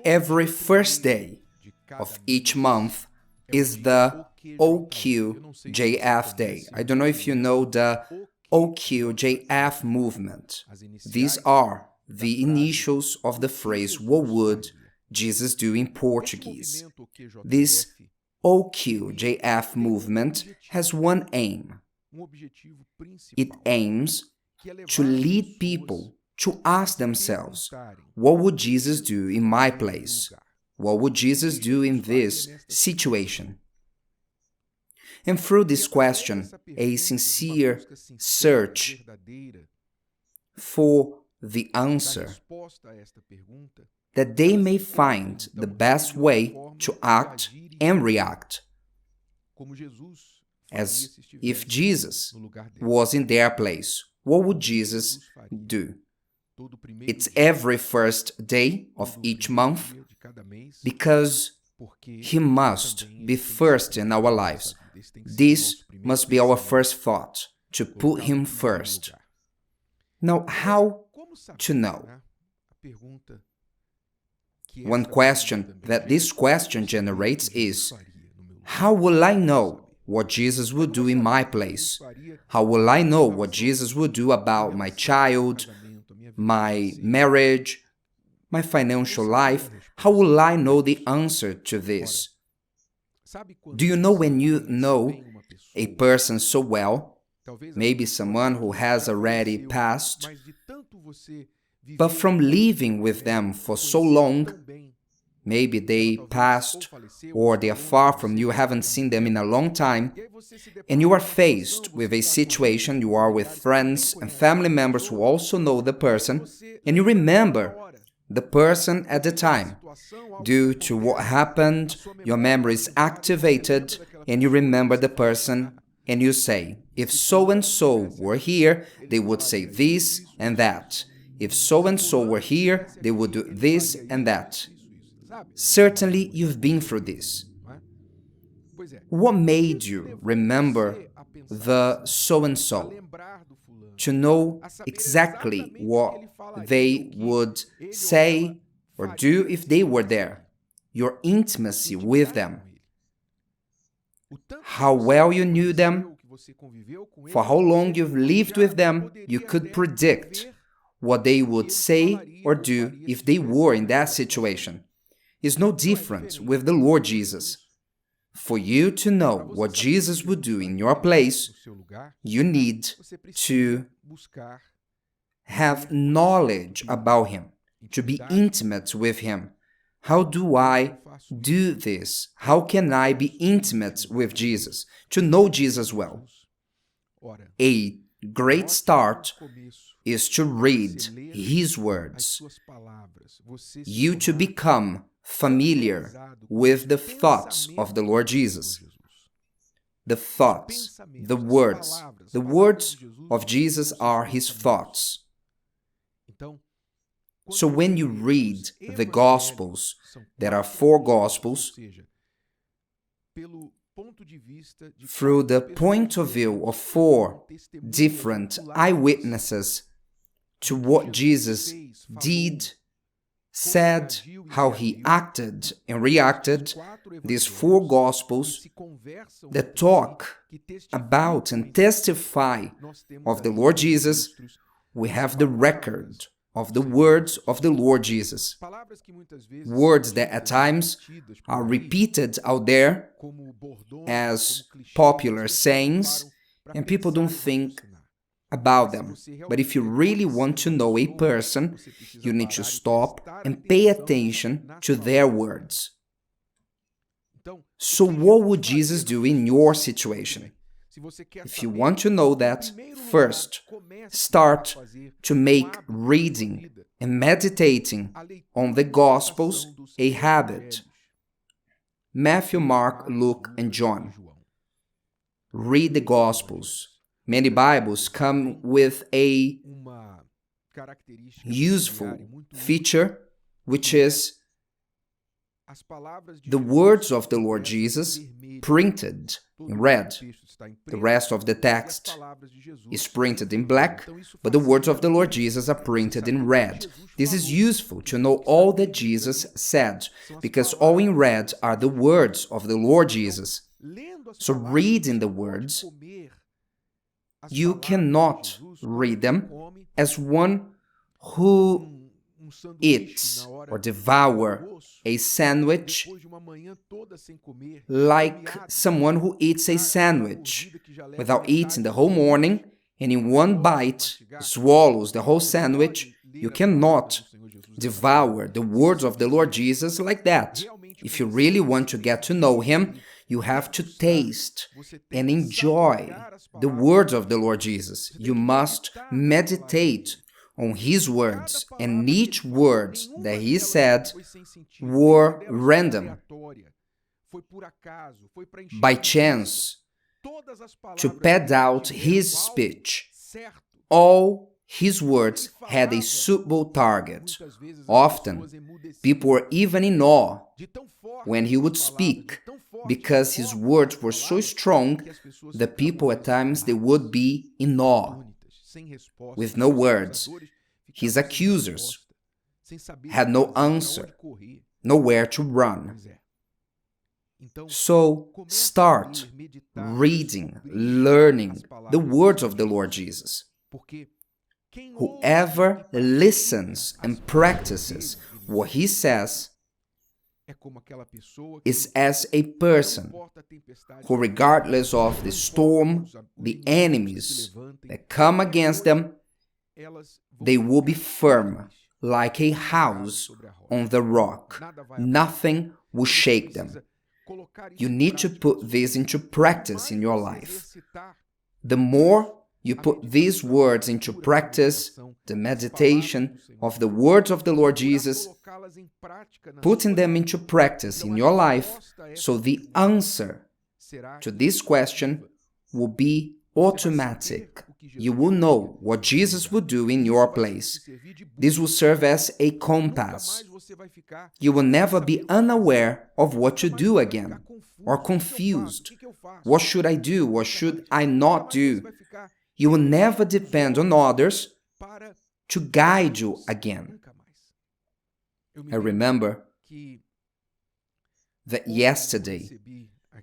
Every first day of each month is the OQJF day. I don't know if you know the OQJF movement. These are the initials of the phrase, "What would Jesus do?" in Portuguese. This OQJF movement has one aim. It aims to lead people to ask themselves, what would Jesus do in my place? What would Jesus do in this situation? And through this question, a sincere search for the answer, that they may find the best way to act and react, as if Jesus was in their place. What would Jesus do? It's every first day of each month because He must be first in our lives. This must be our first thought, to put Him first. Now, how to know? One question that this question generates is, how will I know what Jesus would do in my place? How will I know what Jesus would do about my child, my marriage, my financial life? How will I know the answer to this? Do you know when you know a person so well, maybe someone who has already passed, but from living with them for so long, maybe they passed or they are far from you, haven't seen them in a long time, and you are faced with a situation, you are with friends and family members who also know the person, and you remember the person at the time. Due to what happened, your memory is activated and you remember the person, and you say, if so-and-so were here, they would say this and that. If so-and-so were here, they would do this and that. Certainly, you've been through this. What made you remember the so-and-so? To know exactly what they would say or do if they were there. Your intimacy with them. How well you knew them, for how long you've lived with them, you could predict what they would say or do if they were in that situation. It's no different with the Lord Jesus. For you to know what Jesus would do in your place, you need to have knowledge about Him, to be intimate with Him. How do I do this? How can I be intimate with Jesus? To know Jesus well. A great start is to read His words. You to become familiar with the thoughts of the Lord Jesus. The thoughts, the words of Jesus are His thoughts. So when you read the Gospels, there are 4 Gospels, through the point of view of 4 different eyewitnesses to what Jesus did, said, how He acted and reacted, these 4 Gospels that talk about and testify of the Lord Jesus, we have the record of the words of the Lord Jesus. Words that at times are repeated out there as popular sayings, and people don't think about them. But if you really want to know a person, you need to stop and pay attention to their words. So what would Jesus do in your situation? If you want to know that, first, start to make reading and meditating on the Gospels a habit. Matthew, Mark, Luke, and John. Read the Gospels. Many Bibles come with a useful feature, which is the words of the Lord Jesus printed in red. The rest of the text is printed in black, but the words of the Lord Jesus are printed in red. This is useful to know all that Jesus said, because all in red are the words of the Lord Jesus. So reading the words, you cannot read them as one who eats or devour a sandwich like someone who eats a sandwich without eating the whole morning and in one bite swallows the whole sandwich. You cannot devour the words of the Lord Jesus like that. If you really want to get to know Him, you have to taste and enjoy the words of the Lord Jesus. You must meditate on His words, and each word that He said were random, by chance, to pad out His speech. All His words had a suitable target. Often, people were even in awe when He would speak, because His words were so strong that people at times they would be in awe. With no words, His accusers had no answer, nowhere to run. So start reading, learning the words of the Lord Jesus. Whoever listens and practices what He says is as a person who, regardless of the storm, the enemies that come against them, they will be firm like a house on the rock. Nothing will shake them. You need to put this into practice in your life. The more you put these words into practice, the meditation of the words of the Lord Jesus, putting them into practice in your life, so the answer to this question will be automatic. You will know what Jesus would do in your place. This will serve as a compass. You will never be unaware of what to do again, or confused. What should I do? What should I not do? You will never depend on others to guide you again. I remember that yesterday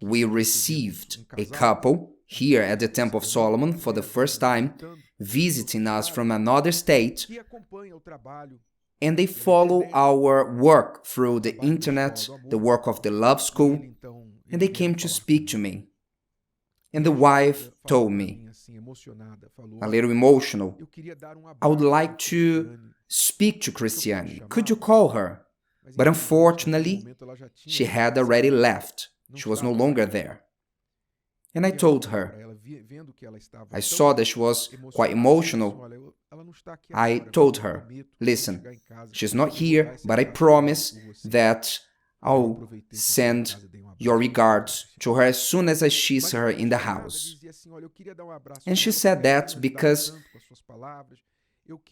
we received a couple here at the Temple of Solomon for the first time, visiting us from another state, and they follow our work through the internet, the work of the Love School, and they came to speak to me. And the wife told me, a little emotional, I would like to speak to Christiane. Could you call her? But unfortunately, she had already left. She was no longer there. And I told her, I saw that she was quite emotional. I told her, listen, she's not here, but I promise that I'll send your regards to her as soon as I see her in the house. And she said that because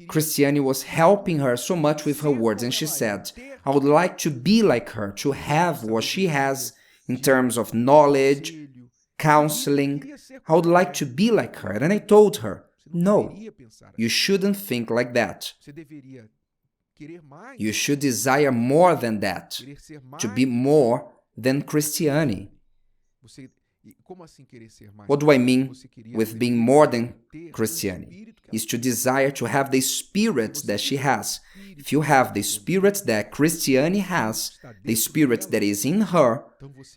Christiane was helping her so much with her words, and she said, I would like to be like her, to have what she has in terms of knowledge, counseling. I would like to be like her. And I told her, no, you shouldn't think like that. You should desire more than that, to be more than Christiane. What do I mean with being more than Christiane? Is to desire to have the spirit that she has. If you have the spirit that Christiane has, the spirit that is in her,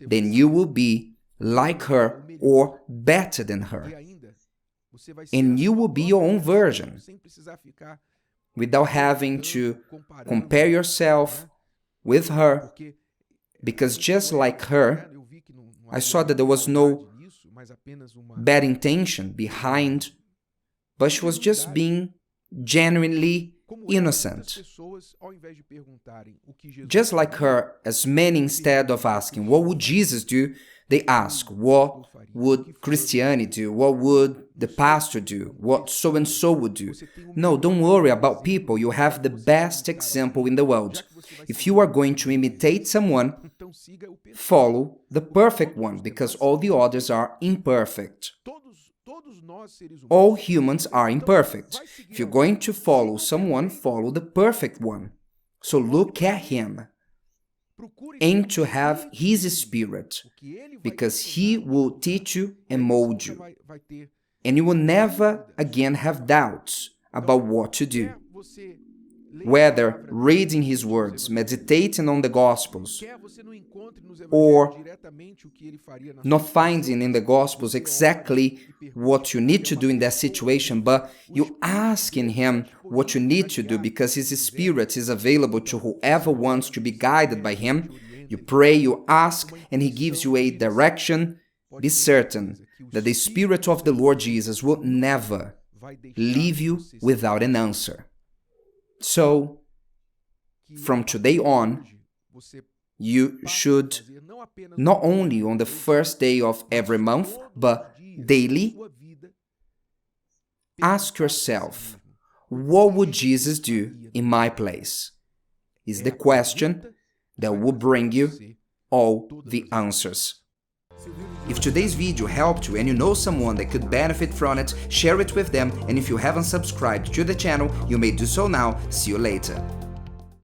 then you will be like her or better than her. And you will be your own version, without having to compare yourself with her, because just like her, I saw that there was no bad intention behind, but she was just being genuinely innocent. Just like her, as many, instead of asking, what would Jesus do, They ask, what would Christianity do? What would the pastor do? What so-and-so would do? No, don't worry about people. You have the best example in the world. If you are going to imitate someone, follow the perfect one, because all the others are imperfect. All humans are imperfect. If you're going to follow someone, follow the perfect one. So look at him. Aim to have his spirit, because he will teach you and mold you. And you will never again have doubts about what to do. Whether reading his words, meditating on the Gospels, or not finding in the Gospels exactly what you need to do in that situation, but you asking him what you need to do because his spirit is available to whoever wants to be guided by him. You pray, you ask, and he gives you a direction. Be certain that the Spirit of the Lord Jesus will never leave you without an answer. So, from today on, you should not only on the first day of every month, but daily, ask yourself, what would Jesus do in my place? Is the question that will bring you all the answers. If today's video helped you and you know someone that could benefit from it, share it with them, and if you haven't subscribed to the channel, you may do so now. See you later.